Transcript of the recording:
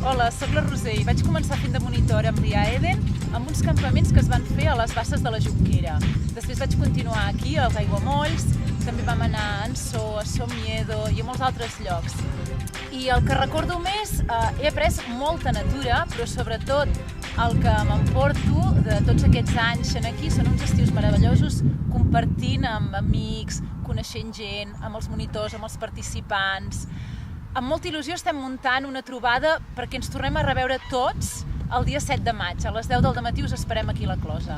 Hola, soc la Roser i vaig començar fent de monitora amb l'IA Eden amb uns campaments que es van fer a les Basses de la Jonquera. Després vaig continuar aquí, als Aiguamolls, també vam anar a Ansó, a Somiedo i a molts altres llocs. I el que recordo més, he après molta natura, però sobretot el que m'emporto de tots aquests anys aquí són uns estius meravellosos compartint amb amics, coneixent gent, amb els monitors, amb els participants. Amb molta il·lusió estem muntant una trobada perquè ens tornem a reveure tots el dia 7 de maig. A les 10 del matí us esperem aquí a la Closa.